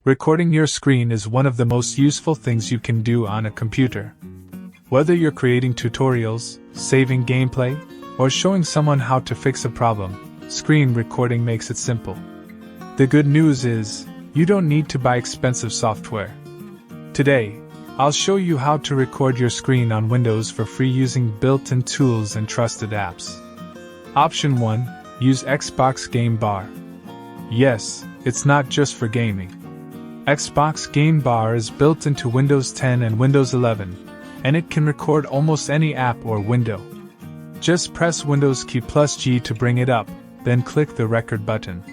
Recording your screen is one of the most useful things you can do on a computer. Whether you're creating tutorials, saving gameplay, or showing someone how to fix a problem, screen recording makes it simple. The good news is, you don't need to buy expensive software. Today, I'll show you how to record your screen on Windows for free using built-in tools and trusted apps. Option 1. Use Xbox Game Bar. Yes, it's not just for gaming. Xbox Game Bar is built into Windows 10 and Windows 11, and it can record almost any app or window. Just press Windows key plus G to bring it up, then click the record button.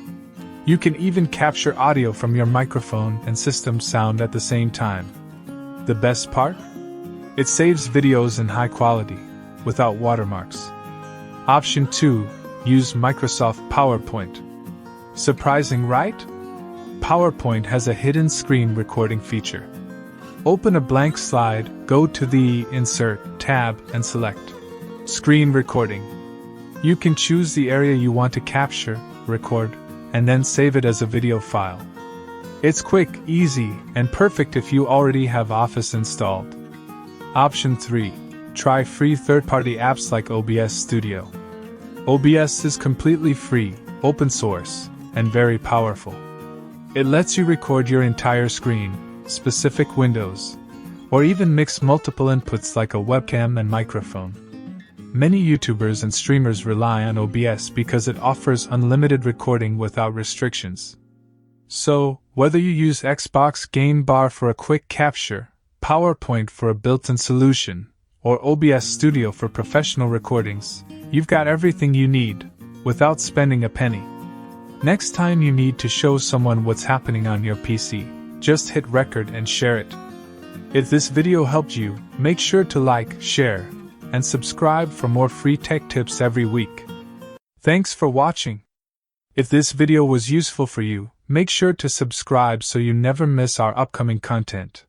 You can even capture audio from your microphone and system sound at the same time. The best part? It saves videos in high quality, without watermarks. Option 2. Use Microsoft PowerPoint. Surprising, right? PowerPoint has a hidden screen recording feature. Open a blank slide, go to the Insert tab and select Screen Recording. You can choose the area you want to capture, record, and then save it as a video file. It's quick, easy, and perfect if you already have Office installed. Option 3. Try free third-party apps like OBS Studio. OBS is completely free, open source, and very powerful. It lets you record your entire screen, specific windows, or even mix multiple inputs like a webcam and microphone. Many YouTubers and streamers rely on OBS because it offers unlimited recording without restrictions. So, whether you use Xbox Game Bar for a quick capture, PowerPoint for a built-in solution, or OBS Studio for professional recordings, you've got everything you need, without spending a penny. Next time you need to show someone what's happening on your PC, just hit record and share it. If this video helped you, make sure to like, share, and subscribe for more free tech tips every week. Thanks for watching. If this video was useful for you, make sure to subscribe so you never miss our upcoming content.